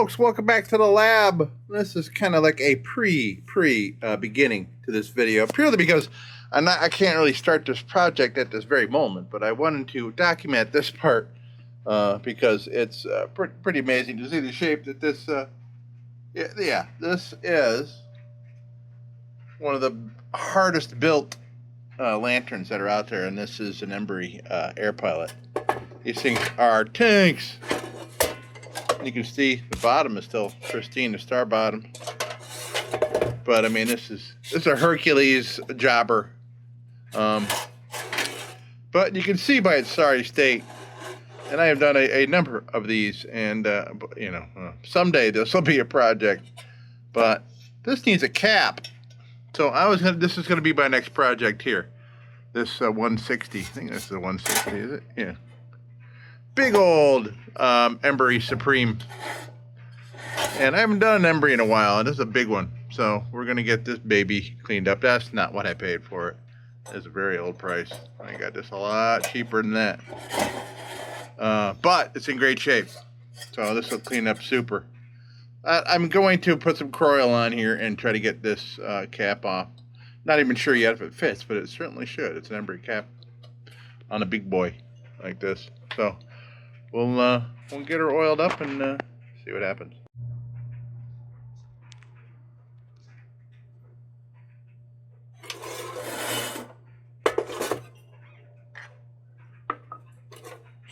folks, welcome back to the lab. This is kind of like a beginning to this video, purely because I can't really start this project at this very moment, but I wanted to document this part because it's pretty amazing to see the shape that this, this is one of the hardest built lanterns that are out there, and this is an EMBURY air pilot. These things are tanks. You can see the bottom is still pristine, the star bottom. But I mean, this is a Hercules jobber. But you can see by its sorry state, and I have done a number of these, and someday this will be a project. But this needs a cap, so this is gonna be my next project here. This 160, I think that's the 160, is it? Yeah. Big old EMBURY Supreme. And I haven't done an EMBURY in a while, and this is a big one. So we're going to get this baby cleaned up. That's not what I paid for it. It's a very old price. I got this a lot cheaper than that. But it's in great shape. So this will clean up super. I'm going to put some Croil on here and try to get this cap off. Not even sure yet if it fits, but it certainly should. It's an EMBURY cap on a big boy like this. So we'll get her oiled up and see what happens.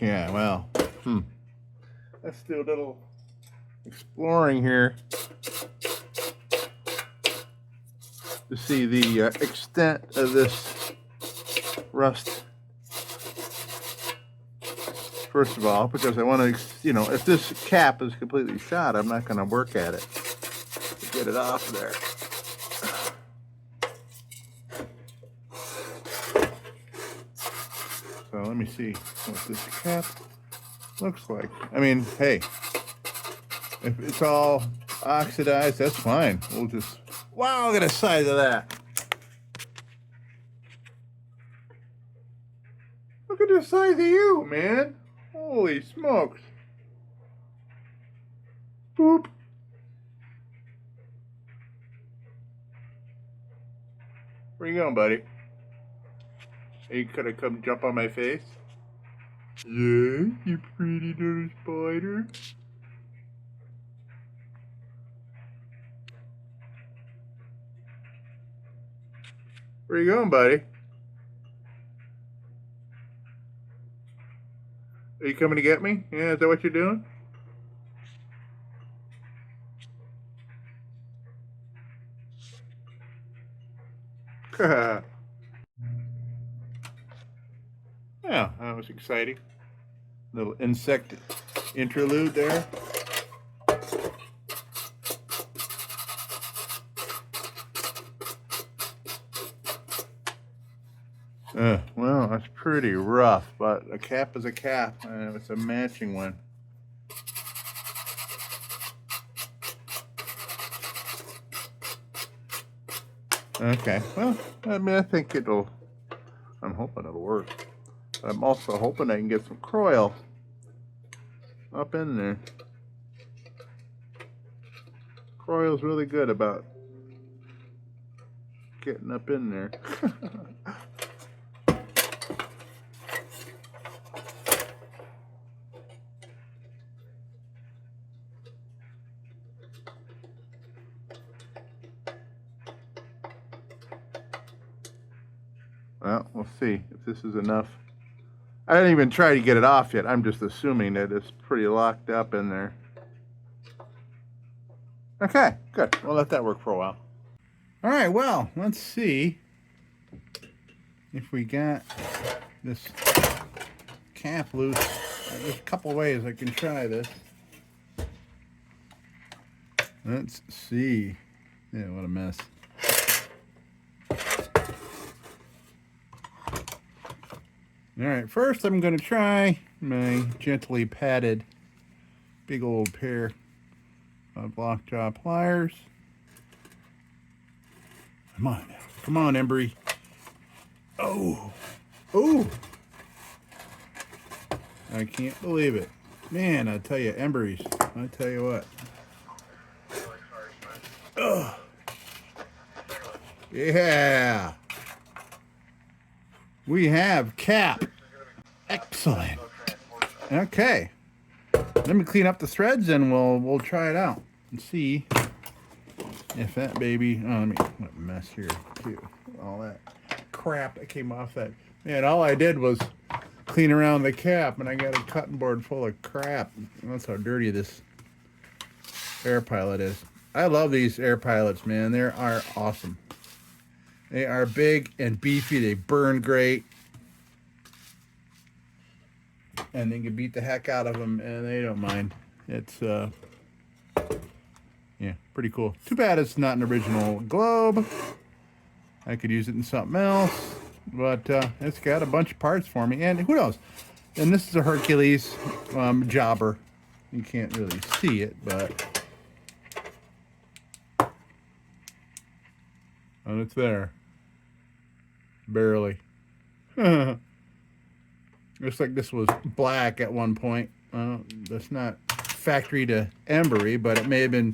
Yeah, well, let's do a little exploring here to see the extent of this rust. First of all, because I want to, if this cap is completely shot, I'm not going to work at it to get it off there. So let me see what this cap looks like. I mean, hey, if it's all oxidized, that's fine. We'll just, wow, look at the size of that. Look at the size of you, man. Holy smokes. Boop. Where you going, buddy? Are you gonna come jump on my face? Yeah, you pretty little spider. Where you going, buddy? Are you coming to get me? Yeah, is that what you're doing? Yeah, that was exciting. Little insect interlude there. Well, that's pretty rough, but a cap is a cap, and it's a matching one. Okay, well, I mean, I think I'm hoping it'll work. I'm also hoping I can get some Croil up in there. Croil's really good about getting up in there. Well, we'll see if this is enough. I didn't even try to get it off yet. I'm just assuming that it's pretty locked up in there. Okay, good. We'll let that work for a while. All right, well, let's see if we got this cap loose. There's a couple ways I can try this. Let's see. Yeah, what a mess. All right, first I'm going to try my gently padded big old pair of lockjaw pliers. Come on now. Come on, EMBURY. Oh. Oh. I can't believe it. Man, I tell you, EMBURYs, I tell you what. Yeah. We have cap. Excellent. Okay. Let me clean up the threads and we'll try it out and see if that baby. Oh, let me what a mess here too. All that crap that came off that. Man, all I did was clean around the cap and I got a cutting board full of crap. That's how dirty this air pilot is. I love these air pilots, man. They are awesome. They are big and beefy. They burn great. And they can beat the heck out of them, and they don't mind. It's, yeah, pretty cool. Too bad it's not an original globe. I could use it in something else, but it's got a bunch of parts for me. And who knows? And this is a Hercules jobber. You can't really see it, but and it's there. Barely. Looks like this was black at one point. That's not factory to EMBURY, but it may have been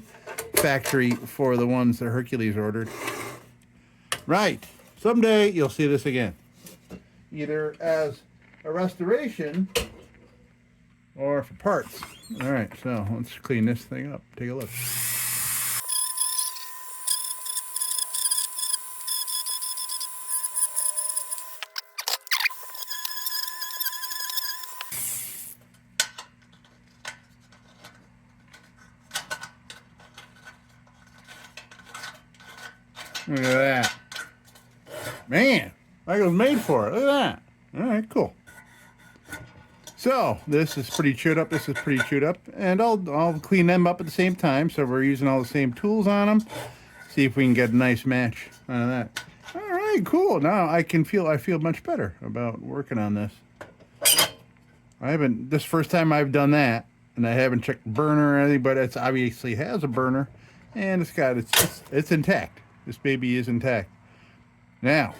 factory for the ones that Hercules ordered. Right. Someday you'll see this again. Either as a restoration or for parts. All right, so let's clean this thing up. Take a look. Look at that. Man, like it was made for it. Look at that. All right, cool. So this is pretty chewed up. This is pretty chewed up. And I'll clean them up at the same time. So we're using all the same tools on them. See if we can get a nice match out of that. All right, cool. Now I feel much better about working on this. This first time I've done that. And I haven't checked the burner or anything, but it obviously has a burner. And it's intact. This baby is intact. Now,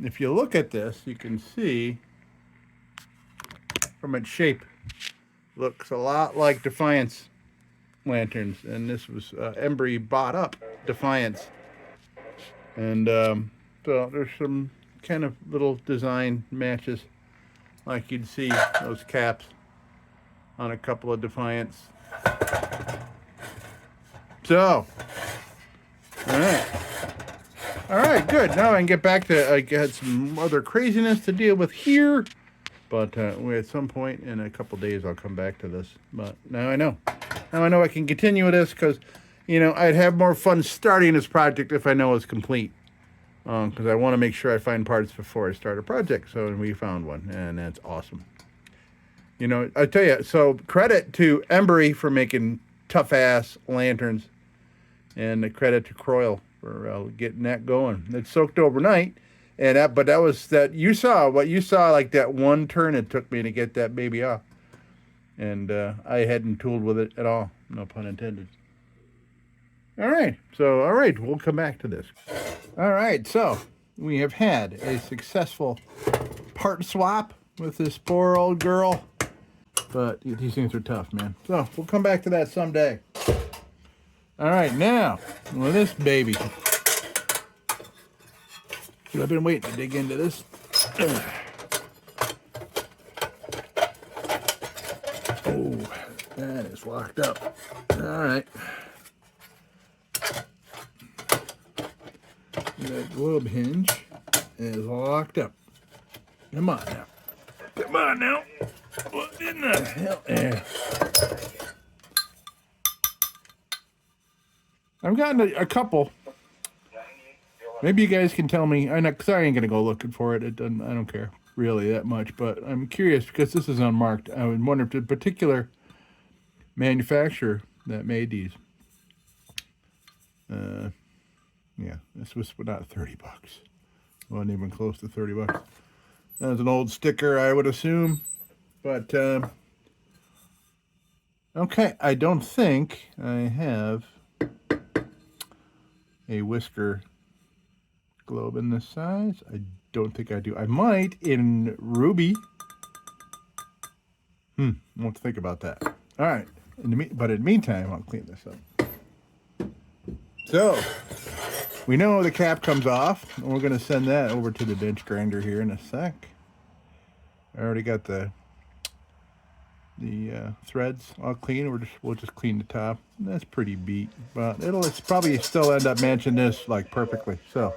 if you look at this, you can see from its shape, looks a lot like Defiance lanterns. And this was EMBURY bought up Defiance. And so there's some kind of little design matches, like you'd see those caps on a couple of Defiance. So, all right, good. Now I can get back to, I got some other craziness to deal with here, but at some point in a couple days I'll come back to this. But now I know I can continue with this because, you know, I'd have more fun starting this project if I know it's complete. Because I want to make sure I find parts before I start a project. So we found one, and that's awesome. You know, I tell you, so credit to EMBURY for making tough-ass lanterns. And the credit to Croyle for getting that going. It soaked overnight, and but that was what you saw, like that one turn it took me to get that baby off. And I hadn't tooled with it at all, no pun intended. All right, we'll come back to this. All right, so we have had a successful part swap with this poor old girl, but these things are tough, man. So we'll come back to that someday. All right, now, with this baby. I've been waiting to dig into this. Oh, that is locked up. All right. That globe hinge is locked up. Come on now. Come on now. What in the hell? Yeah. I've gotten a couple. Maybe you guys can tell me. Because I ain't gonna go looking for it. I don't care really that much. But I'm curious because this is unmarked. I would wonder if the particular manufacturer that made these. Yeah, this was not $30. Wasn't even close to $30. That was an old sticker, I would assume. But okay, I don't think I have a whisker globe in this size. I don't think I do. I might in ruby. I want to think about that. All right. But in the meantime, I'll clean this up. So we know the cap comes off, and we're going to send that over to the bench grinder here in a sec. I already got the threads all clean. We'll just clean the top. That's pretty beat, but it's probably still end up matching this like perfectly. So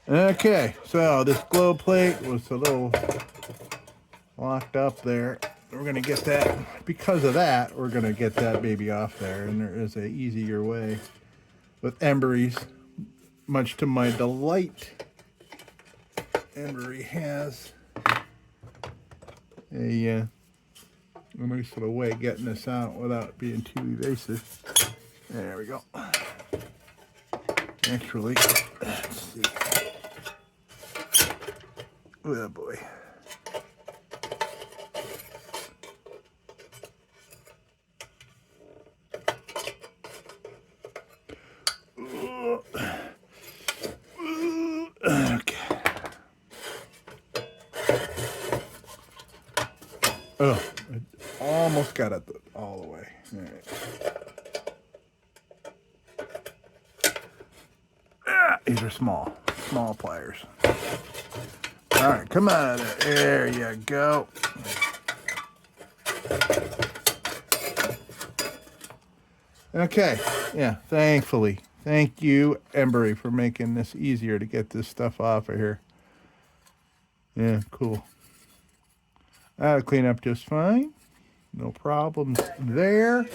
okay, so this glow plate was a little locked up there. We're gonna get that, because of that, we're gonna get that baby off there, and there is a easier way with Embury's, much to my delight. Embury has a nice little way of getting this out without being too evasive. There we go. Actually, let's see. Oh boy. Okay. Oh, I almost got it all the way. All right. These are small pliers. All right, come on. There you go. Okay, yeah, thankfully. Thank you, Embury, for making this easier to get this stuff off of here. Yeah, cool. That'll clean up just fine. No problems there.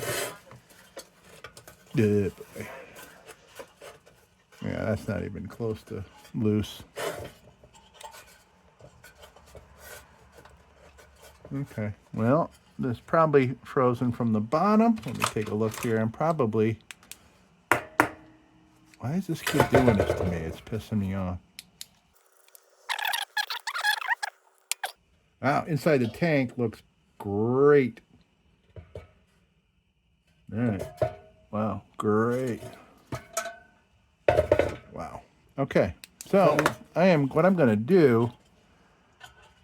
Yeah, that's not even close to loose. Okay, well, this is probably frozen from the bottom. Let me take a look here. I'm probably... Why does this keep doing this to me? It's pissing me off. Wow, inside the tank looks great. All right. Wow, great. Wow. Okay, so what I'm gonna do.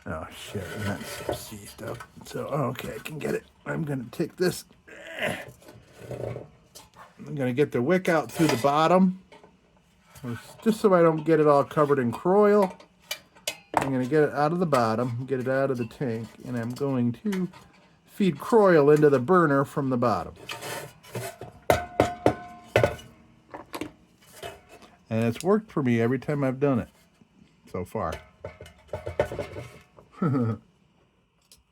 Oh shit, that's seized up. So okay, I can get it. I'm gonna take this. I'm gonna get the wick out through the bottom, just so I don't get it all covered in croil. I'm going to get it out of the bottom, get it out of the tank, and I'm going to feed croil into the burner from the bottom. And it's worked for me every time I've done it so far.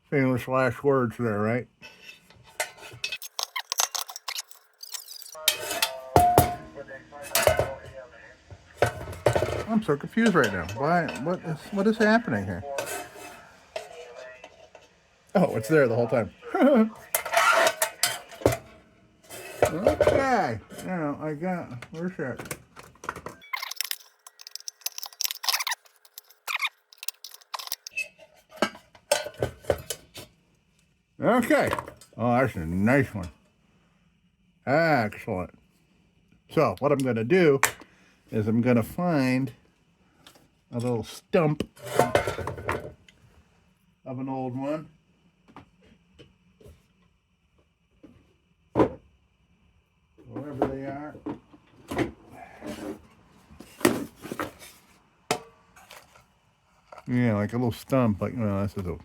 Famous last words there, right? I'm so confused right now. Why? What is happening here? Oh, it's there the whole time. Okay. Now I got. Where's that? Okay. Oh, that's a nice one. Excellent. So what I'm going to do is I'm going to find a little stump of an old one. Wherever they are. Yeah, like a little stump. Like, well, this is a...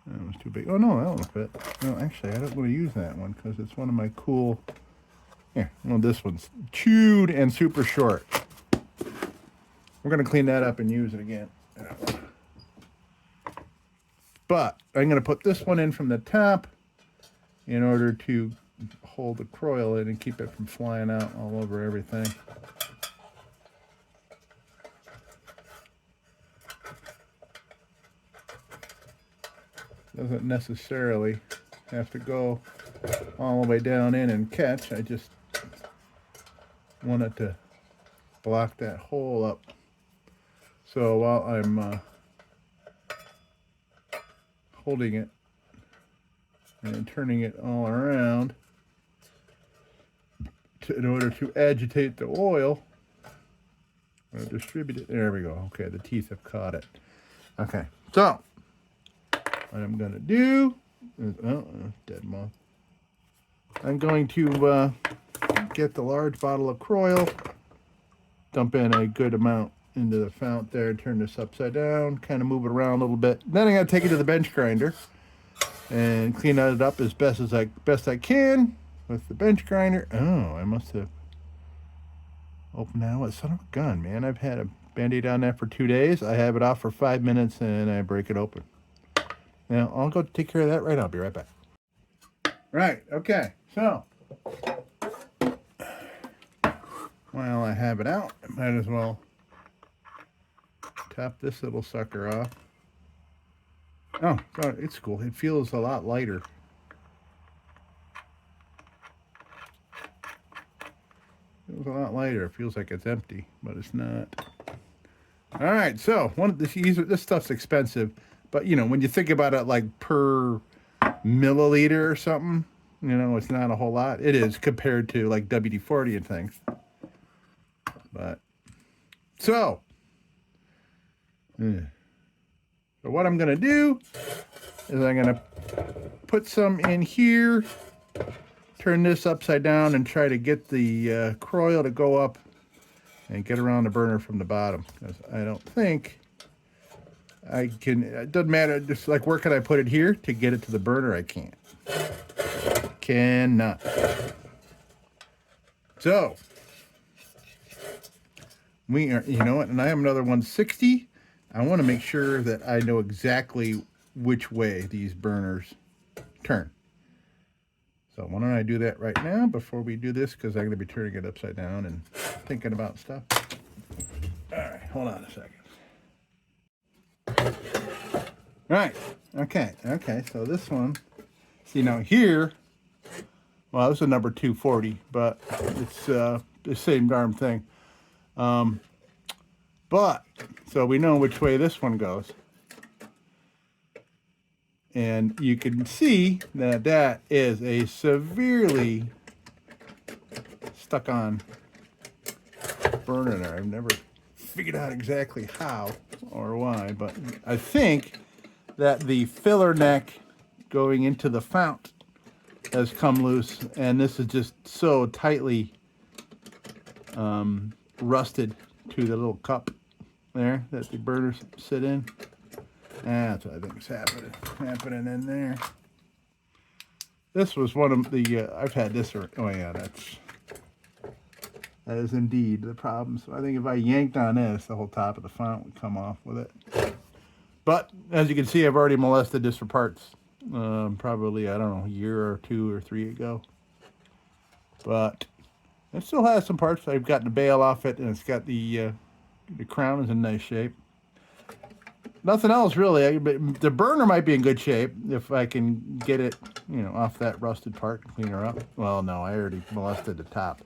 That was too big. Oh, no, that one fit. No, actually, I don't want to use that one because it's one of my cool... Yeah, well, this one's chewed and super short. We're going to clean that up and use it again. But I'm going to put this one in from the top in order to hold the croil in and keep it from flying out all over everything. Doesn't necessarily have to go all the way down in and catch. I just wanted to block that hole up. So while I'm holding it and turning it all around in order to agitate the oil or distribute it. There we go. Okay, the teeth have caught it. Okay, so what I'm going to do is, dead moth. I'm going to get the large bottle of Croil, dump in a good amount into the fount there, turn this upside down, kind of move it around a little bit. Then I got to take it to the bench grinder and clean it up as best I can with the bench grinder. Oh, I must have opened that with son of a gun, man. I've had a Band-Aid on that for 2 days. I have it off for 5 minutes and I break it open. Now I'll go take care of that right now. I'll be right back. Right, okay, so while I have it out, I might as well top this little sucker off. Oh, it's cool. It feels a lot lighter. Feels a lot lighter. It feels like it's empty, but it's not. All right, so this stuff's expensive, but you know, when you think about it like per milliliter or something, you know, it's not a whole lot. It is compared to like WD-40 and things. But so what I'm gonna do is I'm gonna put some in here, turn this upside down, and try to get the Croil to go up and get around the burner from the bottom, because I don't think I can. It doesn't matter. Just like, where can I put it here to get it to the burner? I can't. Cannot. So we are. You know what? And I have another 160. I want to make sure that I know exactly which way these burners turn. So why don't I do that right now before we do this, because I'm going to be turning it upside down and thinking about stuff. All right, hold on a second. All right, okay, so this one, see now here, well, this is a number 240, but it's the same darn thing. But, so we know which way this one goes. And you can see that that is a severely stuck on burner there. I've never figured out exactly how or why, but I think that the filler neck going into the fount has come loose, and this is just so tightly rusted to the little cup there that the burners sit in. That's what I think is happening in there. This was one of the, I've had this, oh yeah, that is indeed the problem. So I think if I yanked on this, the whole top of the font would come off with it. But as you can see, I've already molested this for parts. Probably, I don't know, a year or 2 or 3 ago. But it still has some parts. I've gotten the bail off it, and it's got the crown is in nice shape. Nothing else really. The burner might be in good shape if I can get it, you know, off that rusted part and clean her up. Well, no, I already molested the top.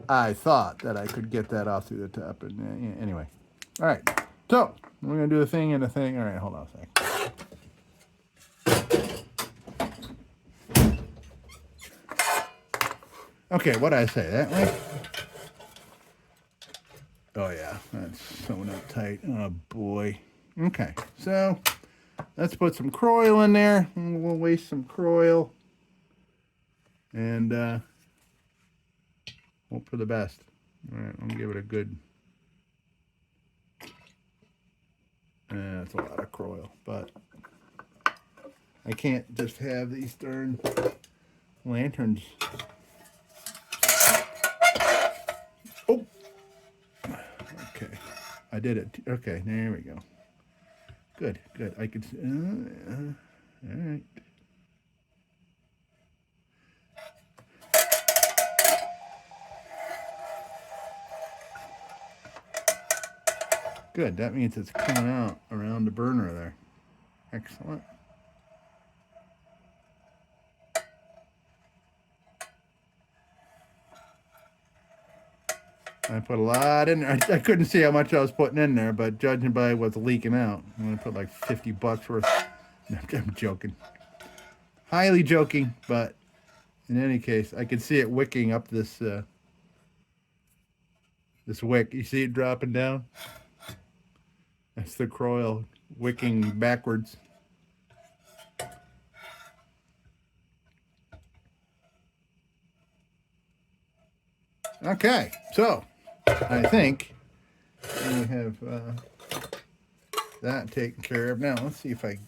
I thought that I could get that off through the top, and anyway. All right, so we're gonna do a thing and a thing. All right, hold on a second. Okay, what did I say? That way? Oh yeah, that's sewn up tight. Oh boy. Okay, so let's put some Croil in there. We'll waste some Croil and hope for the best. All right, I'm gonna give it a good. That's a lot of Croil, but I can't just have these darn lanterns. Oh, okay, I did it. Okay, there we go. Good. I could. All right. Good. That means it's coming out around the burner there. Excellent. I put a lot in there. I couldn't see how much I was putting in there, but judging by what's leaking out, I'm going to put like $50 worth. No, I'm joking. Highly joking, but in any case, I can see it wicking up this this wick. You see it dropping down? That's the Croil wicking backwards. Okay, so I think we have that taken care of. Now let's see if I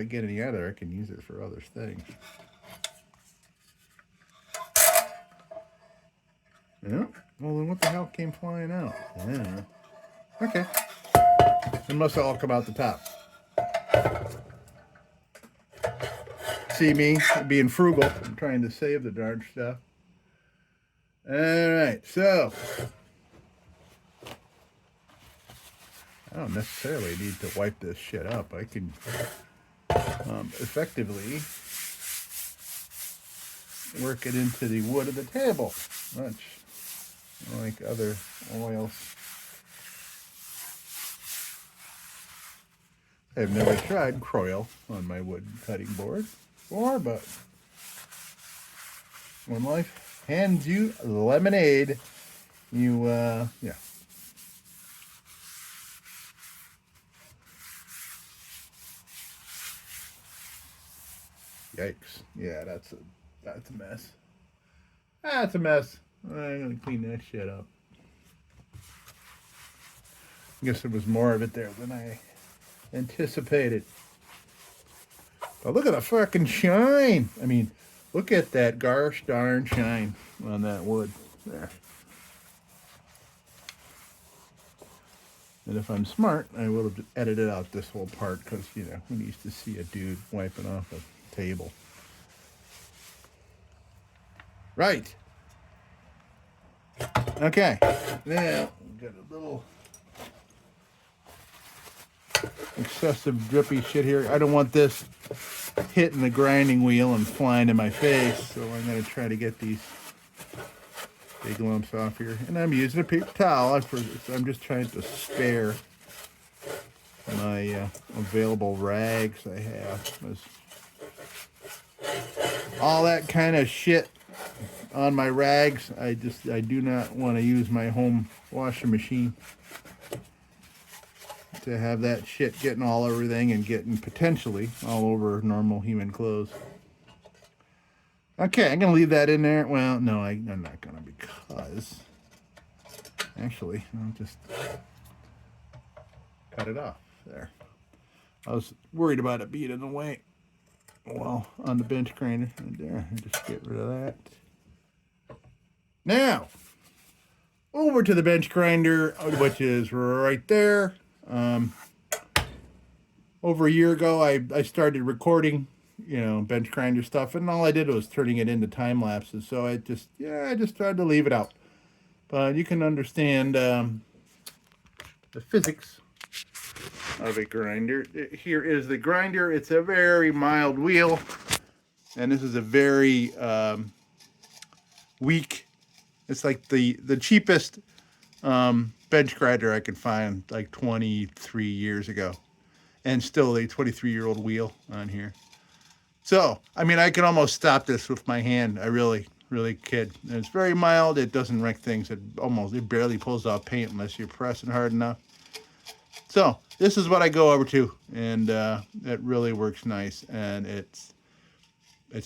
get any other. I can use it for other things. Yeah. Well, then what the hell came flying out? Yeah. Okay. It must all come out the top. See me being frugal. I'm trying to save the darn stuff. All right, so I don't necessarily need to wipe this shit up. I can effectively work it into the wood of the table, much like other oils. I've never tried Croyle on my wood cutting board before, but when life hands you lemonade, you, yeah. Yikes. Yeah, that's a mess. That's a mess. I'm gonna clean that shit up. I guess there was more of it there than I anticipated. But look at the fucking shine. I mean, look at that gosh darn shine on that wood there. And if I'm smart, I will have edited out this whole part because, you know, who needs to see a dude wiping off a table? Right. Okay. Now, we've got a little excessive drippy shit here. I don't want this hitting the grinding wheel and flying in my face, so I'm going to try to get these big lumps off here. And I'm using a paper towel. I'm just trying to spare my available rags I have. There's all that kind of shit on my rags. I do not want to use my home washing machine to have that shit getting all over everything and getting potentially all over normal human clothes. Okay, I'm going to leave that in there. Well, no, I'm not going to, because actually, I'll just cut it off there. I was worried about it being in the way. Well, on the bench grinder. And there, just get rid of that. Now, over to the bench grinder, which is right there. Over a year ago, I started recording, you know, bench grinder stuff, and all I did was turning it into time lapses. So I just tried to leave it out. But you can understand the physics of a grinder. Here is the grinder. It's a very mild wheel, and this is a very weak. It's like the cheapest bench grinder I could find, like 23 years ago, and still a 23-year-old wheel on here. So, I mean, I can almost stop this with my hand. I really kid. And it's very mild. It doesn't wreck things. It barely pulls off paint unless you're pressing hard enough. So, this is what I go over to, and it really works nice, and it's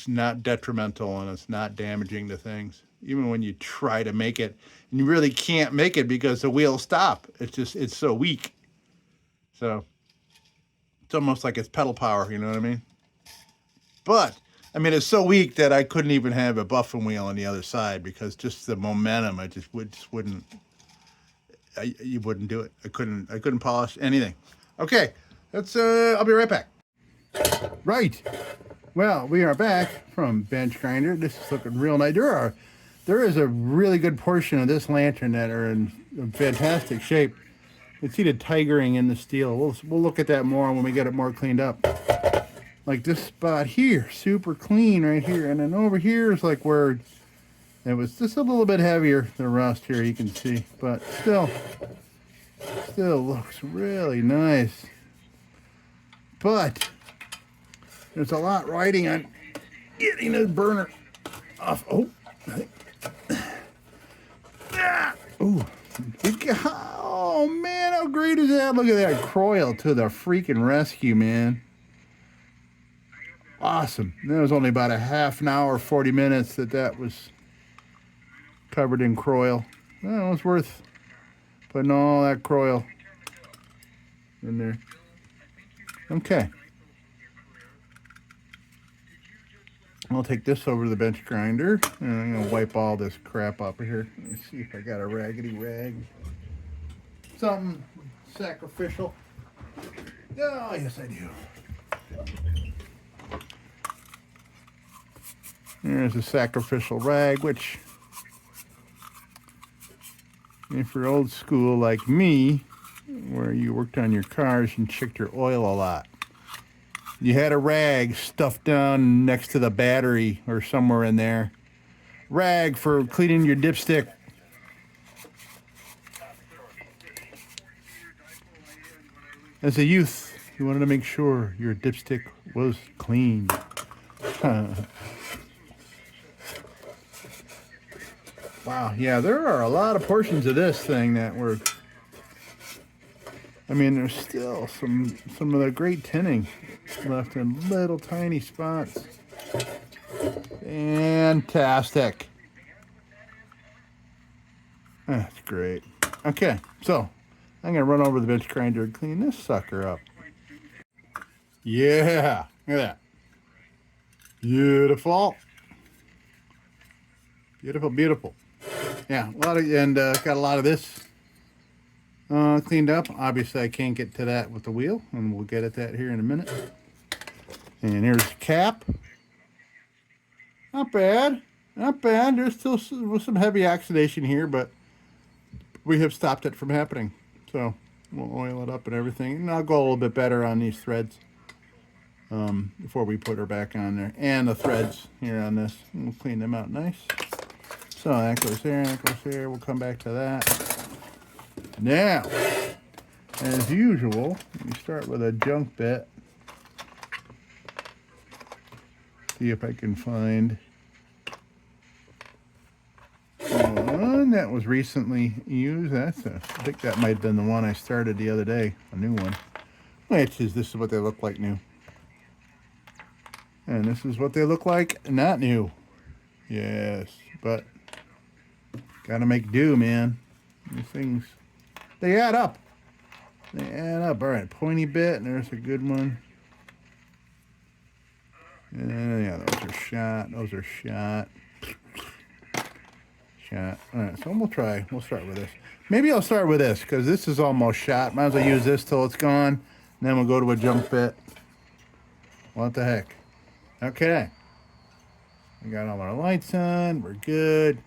not detrimental, and it's not damaging to things. Even when you try to make it, and you really can't make it because the wheels stop. It's so weak. So it's almost like it's pedal power, you know what I mean? But, I mean, it's so weak that I couldn't even have a buffing wheel on the other side because just the momentum, I just wouldn't, you wouldn't do it. I couldn't polish anything. Okay, I'll be right back. Right. Well, we are back from bench grinder. This is looking real nice. There is a really good portion of this lantern that are in fantastic shape. You can see the tigering in the steel. We'll look at that more when we get it more cleaned up. Like this spot here, super clean right here. And then over here is like where it was just a little bit heavier, the rust here, you can see. But still looks really nice. But there's a lot riding on getting the burner off. Oh, oh man, how great is that? Look at that Croyle to the freaking rescue, man. Awesome. That was only about a half an hour, 40 minutes that was covered in Croyle. Well, it was worth putting all that coil in there. Okay. I'll take this over to the bench grinder, and I'm going to wipe all this crap up here. Let me see if I got a raggedy rag. Something sacrificial. Oh, yes, I do. There's a sacrificial rag, which, if you're old school like me, where you worked on your cars and checked your oil a lot, you had a rag stuffed down next to the battery or somewhere in there. Rag for cleaning your dipstick. As a youth, you wanted to make sure your dipstick was clean. Wow, yeah, there are a lot of portions of this thing that were... I mean, there's still some of the great tinning left in little tiny spots. Fantastic. That's great. Okay, so I'm gonna run over the bench grinder and clean this sucker up. Yeah, look at that. Beautiful. Beautiful, beautiful. Yeah, got a lot of this cleaned up. Obviously, I can't get to that with the wheel, and we'll get at that here in a minute. And here's the cap. Not bad, not bad. There's still some heavy oxidation here, but we have stopped it from happening. So we'll oil it up and everything, and I'll go a little bit better on these threads before we put her back on there, and the threads here on this. We'll clean them out nice. So that goes there, that goes there. We'll come back to that. Now, as usual, we start with a junk bit. See if I can find one that was recently used. I think that might have been the one I started the other day, a new one. This is what they look like new. And this is what they look like not new. Yes, but gotta make do, man. These things, they add up. They add up. All right, pointy bit, and there's a good one. Yeah, those are shot. Those are shot. Shot. All right, so we'll start with this. Maybe I'll start with this, because this is almost shot. Might as well use this till it's gone. And then we'll go to a junk bit. What the heck? Okay. We got all our lights on. We're good.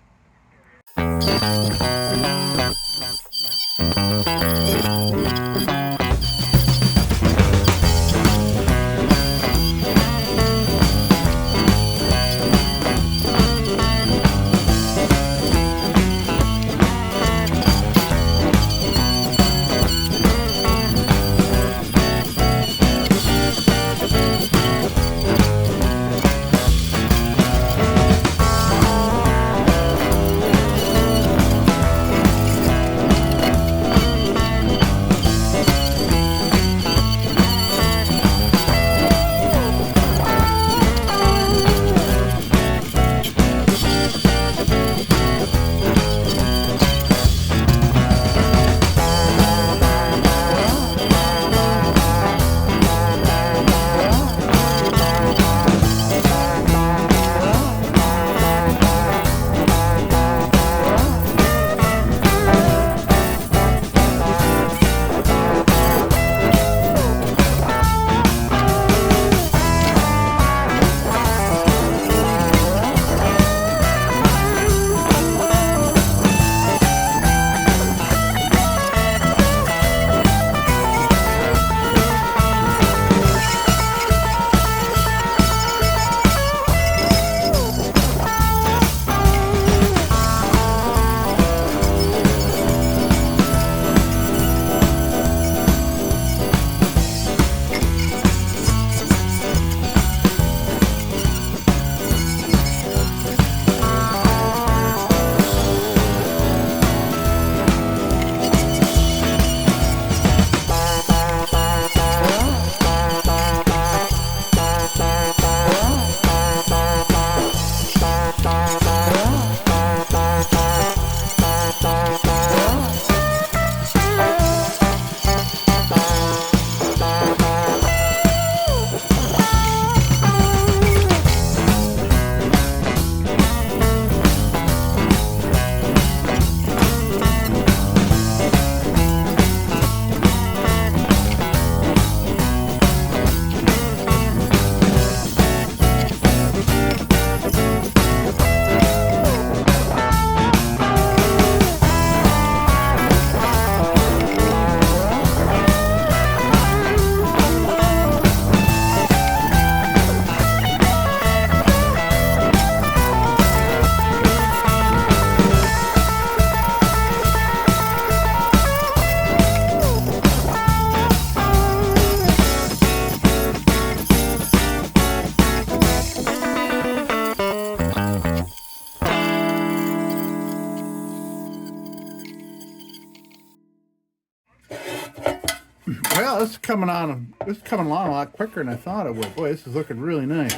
Well, this is coming on. This is coming along a lot quicker than I thought it would. Boy, this is looking really nice.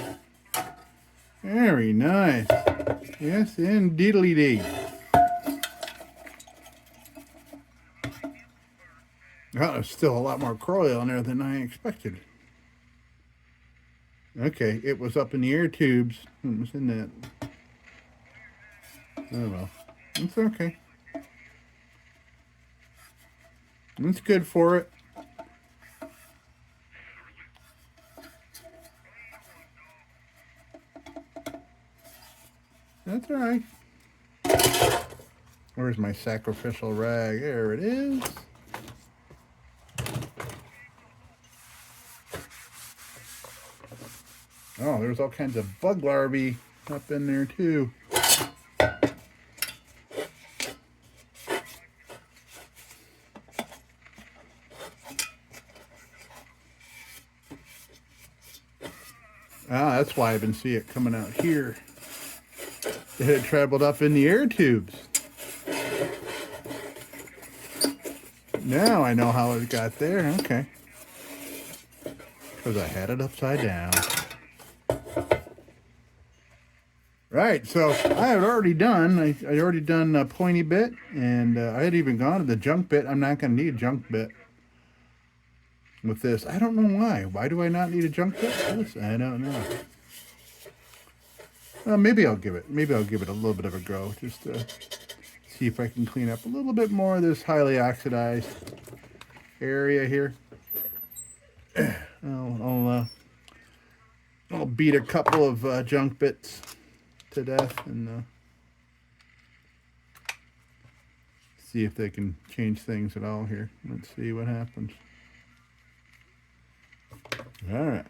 Very nice. Yes, indeedly. Oh, there's still a lot more coil in there than I expected. Okay, it was up in the air tubes. It was in that. Oh well, it's okay. It's good for it. That's all right. Where's my sacrificial rag? There it is. Oh, there's all kinds of bug larvae up in there too. Ah, that's why I didn't see it coming out here. It had traveled up in the air tubes. Now I know how it got there. Okay. Because I had it upside down. Right, so I had already done, I already done a pointy bit, and I had even gone to the junk bit. I'm not going to need a junk bit with this. I don't know why. Why do I not need a junk bit? I don't know. Maybe I'll give it a little bit of a go, just to see if I can clean up a little bit more of this highly oxidized area here. I'll beat a couple of junk bits to death and see if they can change things at all here. Let's see what happens. All right.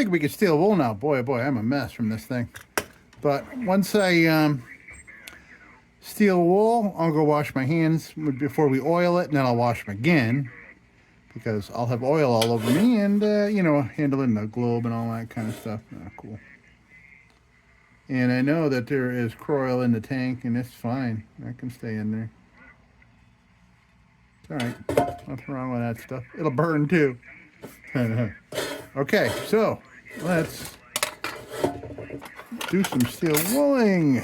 think we could steel wool now. Boy, oh boy, I'm a mess from this thing. But once I steel wool, I'll go wash my hands before we oil it, and then I'll wash them again because I'll have oil all over me and, you know, handling the globe and all that kind of stuff. Oh, cool. And I know that there is Croil in the tank, and it's fine. I can stay in there. It's all right. Nothing wrong with that stuff. It'll burn too. Okay, so let's do some steel wooling.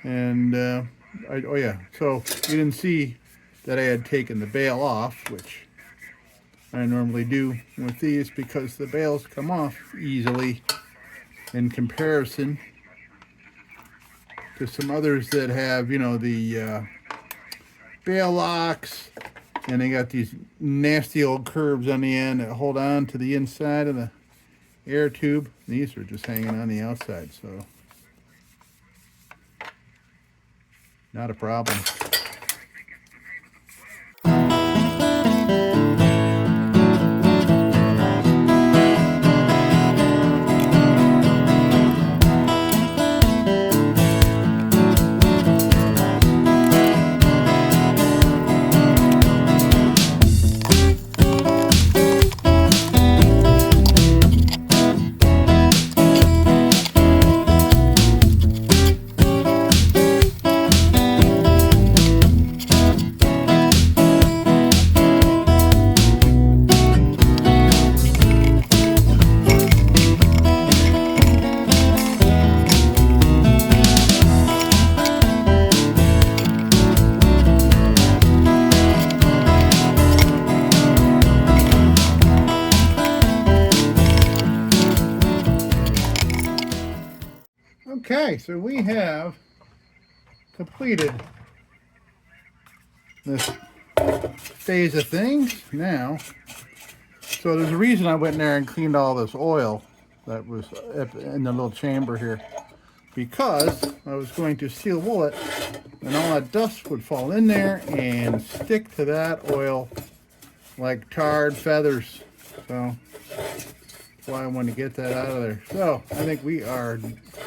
And, oh yeah, so you didn't see that I had taken the bail off, which I normally do with these because the bails come off easily in comparison to some others that have, you know, the bail locks, and they got these nasty old curves on the end that hold on to the inside of the air tube. These are just hanging on the outside, so not a problem. Okay, so we have completed this phase of things now. So there's a reason I went in there and cleaned all this oil that was in the little chamber here, because I was going to steel wool it, and all that dust would fall in there and stick to that oil like tarred feathers. So that's why I wanted to get that out of there. So I think we are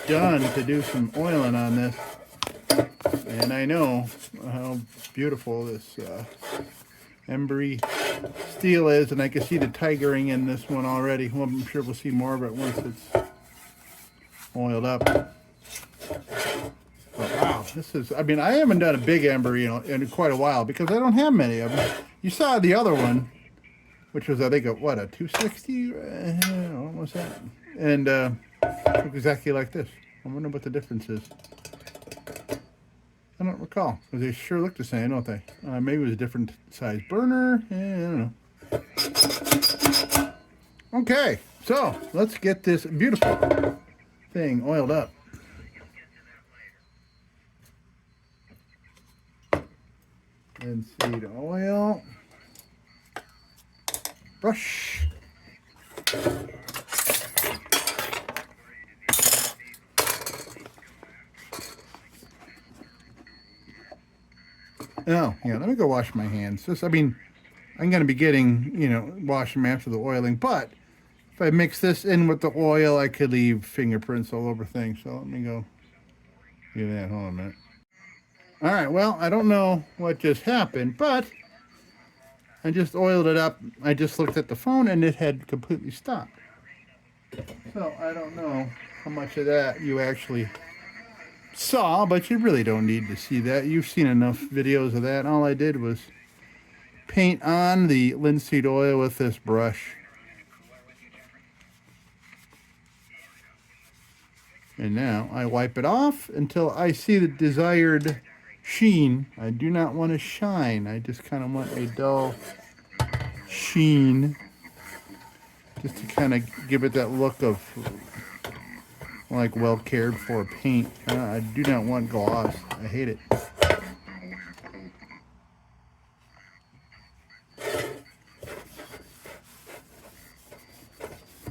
done to do some oiling on this, and I know how beautiful this EMBURY steel is, and I can see the tigering in this one already. Well, I'm sure we'll see more of it once it's oiled up. But wow, this is, I mean, I haven't done a big EMBURY in quite a while because I don't have many of them. You saw the other one, which was, I think, a 260? What was that? And looked exactly like this. I wonder what the difference is. I don't recall, because they sure look the same, don't they? Maybe it was a different size burner. I don't know. Okay, so let's get this beautiful thing oiled up. Linseed oil. Brush. Oh, yeah, let me go wash my hands. I mean, I'm going to be getting, you know, washing them after the oiling, but if I mix this in with the oil, I could leave fingerprints all over things. So let me go do that. Hold on a minute. All right, well, I don't know what just happened, but I just oiled it up. I just looked at the phone and it had completely stopped. So I don't know how much of that you actually saw, but you really don't need to see that. You've seen enough videos of that. All I did was paint on the linseed oil with this brush. And now I wipe it off until I see the desired sheen. I do not want to shine. I just kind of want a dull sheen, just to kind of give it that look of like well cared for paint. I do not want gloss. I hate it.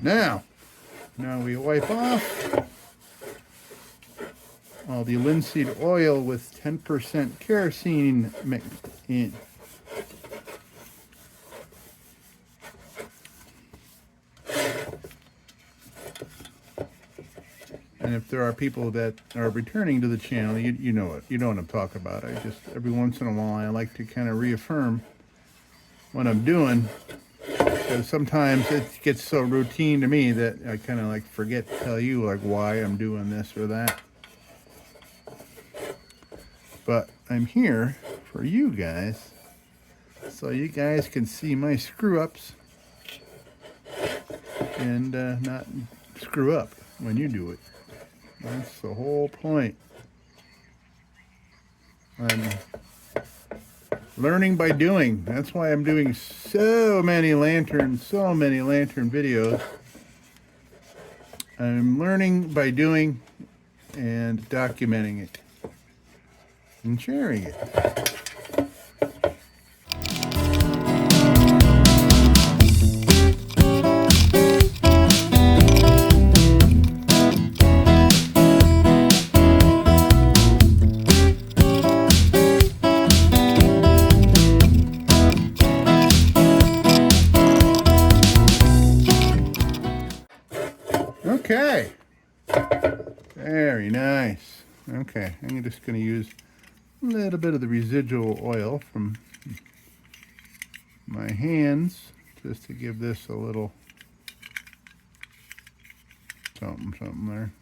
Now we wipe off all the linseed oil with 10% kerosene mixed in. And if there are people that are returning to the channel, you know it. You know what I'm talking about. I just, every once in a while, I like to kind of reaffirm what I'm doing, because sometimes it gets so routine to me that I kind of like forget to tell you like why I'm doing this or that. But I'm here for you guys, so you guys can see my screw-ups and not screw up when you do it. That's the whole point. I'm learning by doing. That's why I'm doing so many lantern videos. I'm learning by doing and documenting it and sharing it. Okay, very nice. Okay, I'm just going to use a little bit of the residual oil from my hands just to give this a little something there.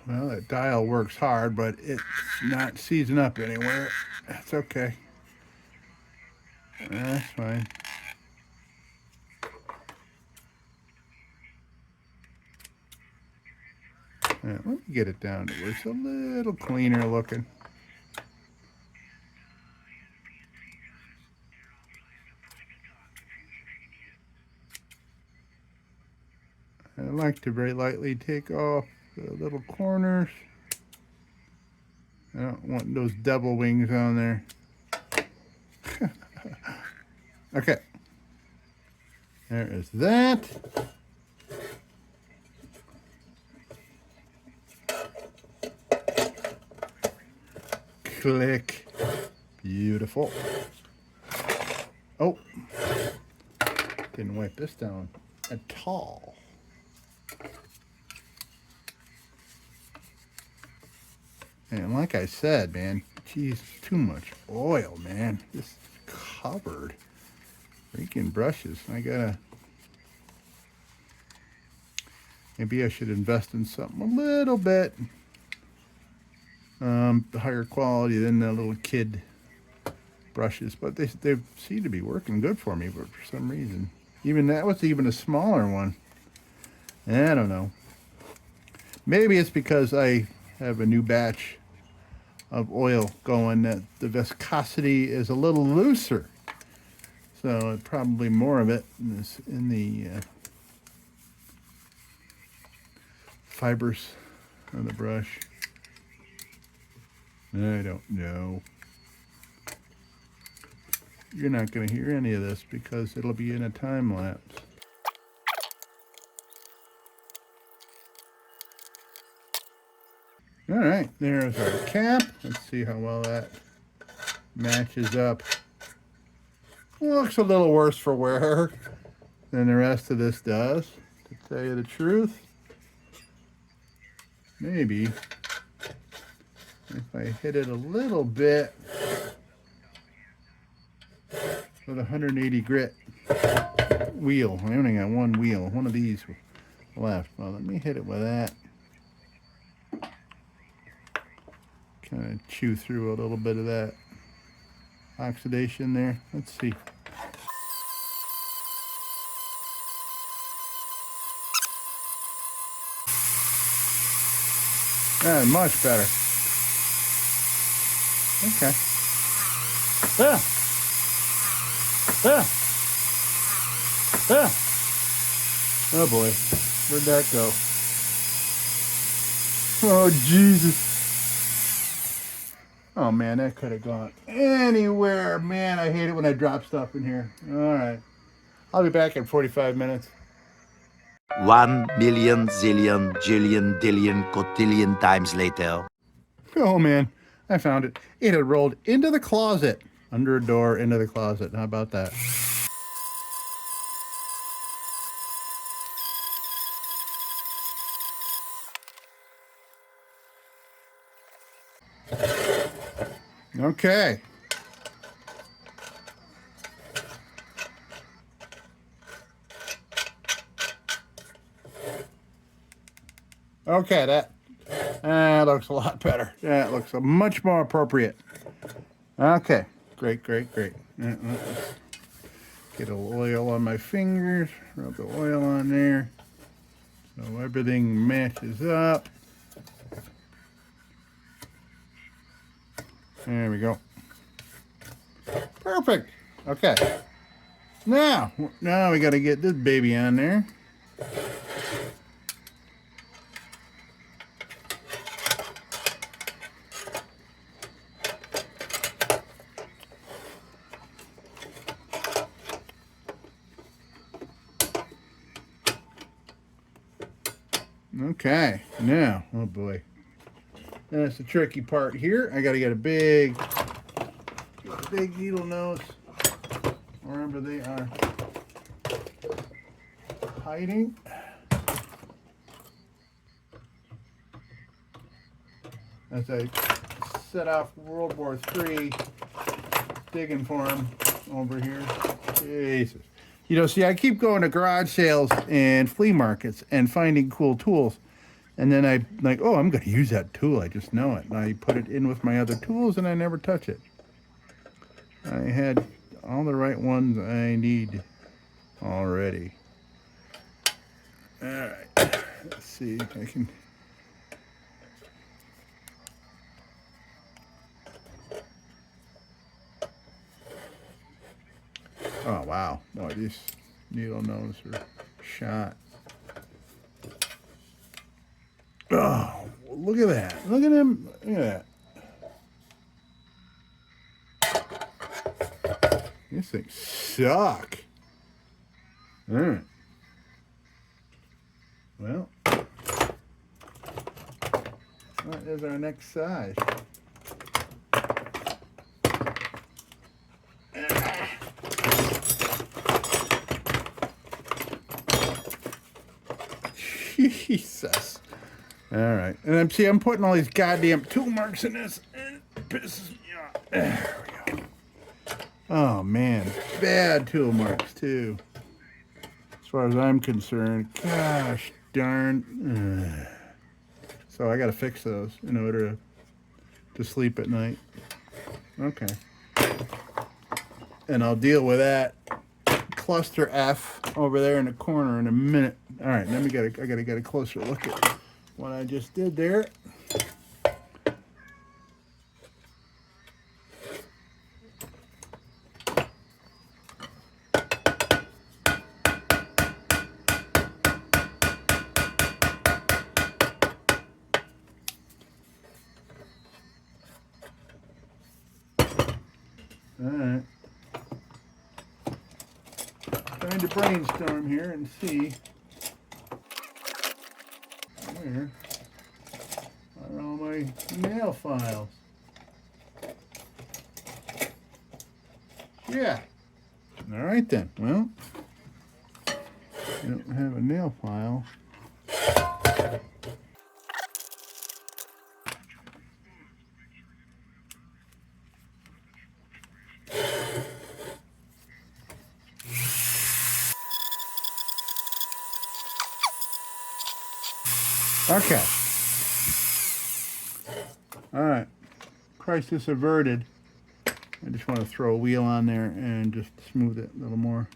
Well, that dial works hard, but it's not seizing up anywhere. That's okay. That's fine. Yeah, let me get it down to where it's a little cleaner looking. I like to very lightly take off the little corners. I don't want those devil wings on there. Okay. There is that. Click. Beautiful. Oh. Didn't wipe this down at all. And like I said, man, geez, too much oil, man. This covered. Freaking brushes. Maybe I should invest in something a little bit higher quality than the little kid brushes. But they seem to be working good for me, but for some reason. Even that was even a smaller one. I don't know. Maybe it's because I have a new batch of oil going that the viscosity is a little looser. So probably more of it is in the fibers of the brush. I don't know. You're not going to hear any of this because it'll be in a time lapse. All right, there's our cap. Let's see how well that matches up. Looks a little worse for wear than the rest of this does, to tell you the truth. Maybe if I hit it a little bit with a 180 grit wheel. I only got one wheel, one of these left. Well, let me hit it with that. Kind of chew through a little bit of that oxidation there. Let's see. Much better. Okay. Oh boy, where'd that go? Oh Jesus. Oh man, that could have gone anywhere. Man, I hate it when I drop stuff in here. All right. I'll be back in 45 minutes. 1 million, zillion, jillion, dillion, cotillion times later. Oh man, I found it. It had rolled into the closet. under a door into the closet. How about that? Okay. Okay, that looks a lot better. That looks much more appropriate. Okay, great. Let's get a little oil on my fingers. Rub the oil on there so everything matches up. There we go. Perfect. Okay. Now we got to get this baby on there. Okay, now, oh boy, that's the tricky part here. I got to get a big needle nose wherever they are hiding. As I set off World War III digging for them over here. Jesus. You know, see, I keep going to garage sales and flea markets and finding cool tools. And then I like, oh, I'm going to use that tool. I just know it. And I put it in with my other tools and I never touch it. I had all the right ones I need already. All right. Let's see if I can. Oh, wow. No, these needle nose are shot. Oh, look at that. Look at him. Look at that. These things suck. All right. Well, what is our next size? Jesus. All right. And I'm putting all these goddamn tool marks in this. And it pisses me off. There we go. Oh, man. Bad tool marks, too. As far as I'm concerned. Gosh darn. So I got to fix those in order to sleep at night. Okay. And I'll deal with that cluster F over there in the corner in a minute. All right, I gotta get a closer look at what I just did there. All right. Trying to brainstorm here and see where are all my nail files. Yeah. All right then. Well, I don't have a nail file. Okay. All right. Crisis averted. I just want to throw a wheel on there and just smooth it a little more.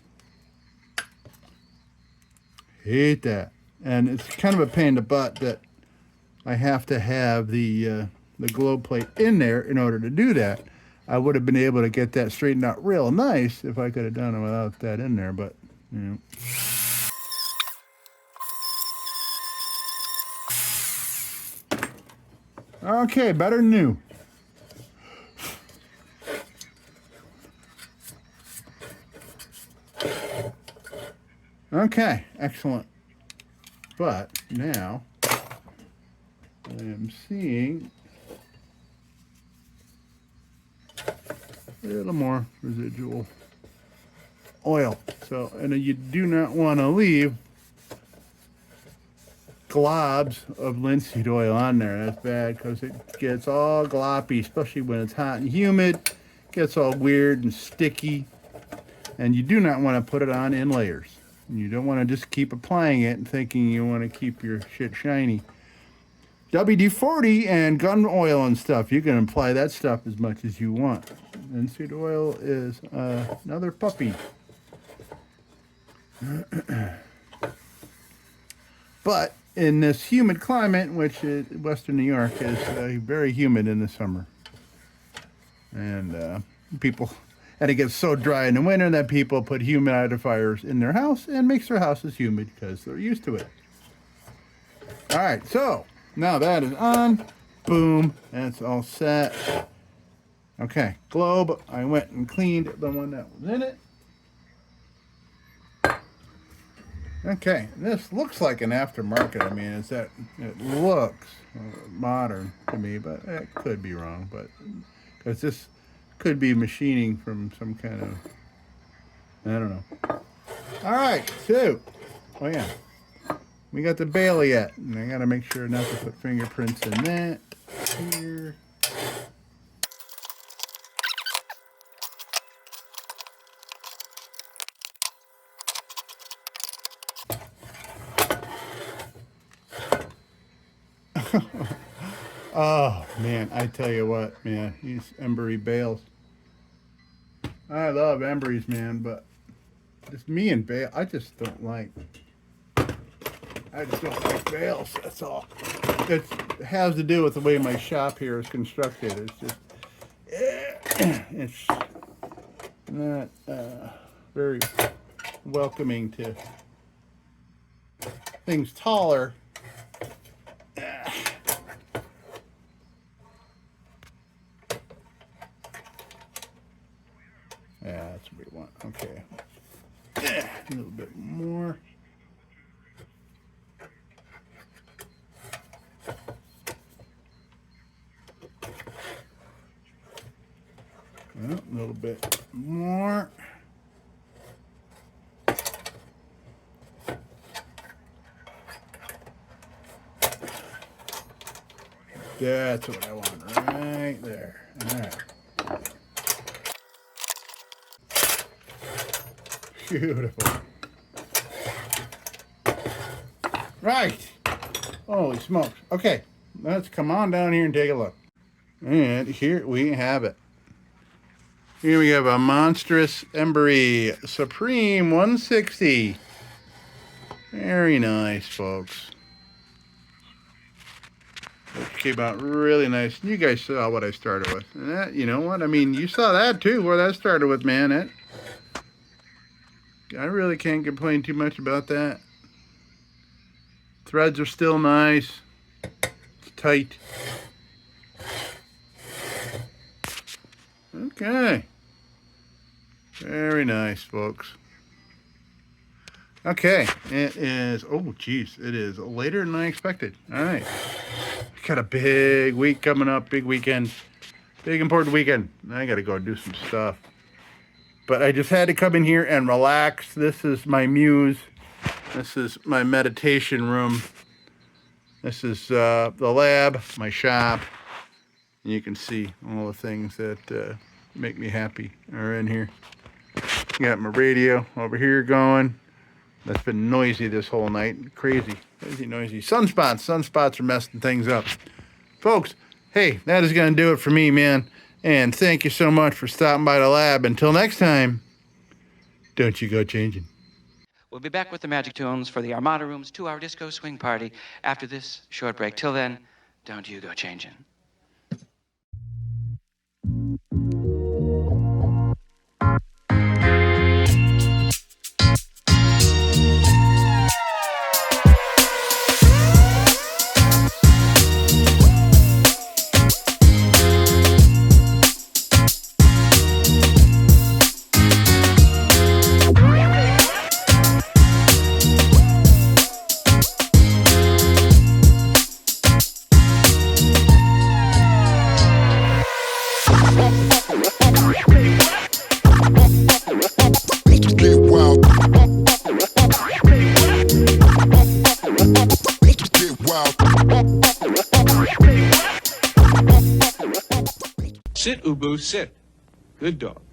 Hate that. And it's kind of a pain in the butt that I have to have the globe plate in there in order to do that. I would have been able to get that straightened out real nice if I could have done it without that in there, but, you know. Okay, better than new. Okay, excellent. But now I am seeing little more residual oil. So, and you do not want to leave globs of linseed oil on there. That's bad because it gets all gloppy, especially when it's hot and humid. It gets all weird and sticky. And you do not want to put it on in layers. You don't want to just keep applying it and thinking you want to keep your shit shiny. WD-40 and gun oil and stuff, you can apply that stuff as much as you want. Linseed oil is another puppy. But in this humid climate, which is Western New York is very humid in the summer. And and it gets so dry in the winter that people put humidifiers in their house and makes their houses humid because they're used to it. All right, so now that is on. Boom, that's all set. Okay, globe. I went and cleaned the one that was in it. Okay, this looks like an aftermarket. I mean, it looks modern to me, but it could be wrong. But because this could be machining from some kind of, I don't know. All right, so, oh yeah, we got the Bailey yet, and I got to make sure not to put fingerprints in that here. Oh man, I tell you what, man, these Embury bales. I love Emburys, man, but just me and bale, I just don't like bales. That's all. It has to do with the way my shop here is constructed. It's just, it's not very welcoming to things taller. Yeah, that's what we want. Okay. A little bit more. Well, a little bit more. That's what I want right there. All right. Beautiful. Right. Holy smokes. Okay, let's come on down here and take a look. And here we have it. Here we have a monstrous Embury Supreme 160. Very nice, folks. It came out really nice. You guys saw what I started with. And that, you know what? I mean, you saw that too, where that started with, man. I really can't complain too much about that. Threads are still nice. It's tight. Okay. Very nice, folks. Okay. It is, oh, geez. It is later than I expected. All right. Got a big week coming up. Big weekend. Big important weekend. I got to go do some stuff. But I just had to come in here and relax. This is my muse. This is my meditation room. This is the lab, my shop. And you can see all the things that make me happy are in here. Got my radio over here going. That's been noisy this whole night. Crazy noisy. Sunspots are messing things up. Folks, hey, that is going to do it for me, man. And thank you so much for stopping by the lab. Until next time, don't you go changing. We'll be back with the Magic Tunes for the Armada Room's 2-hour disco swing party after this short break. Till then, don't you go changing. get wild. Sit, Ubu, sit. Good dog.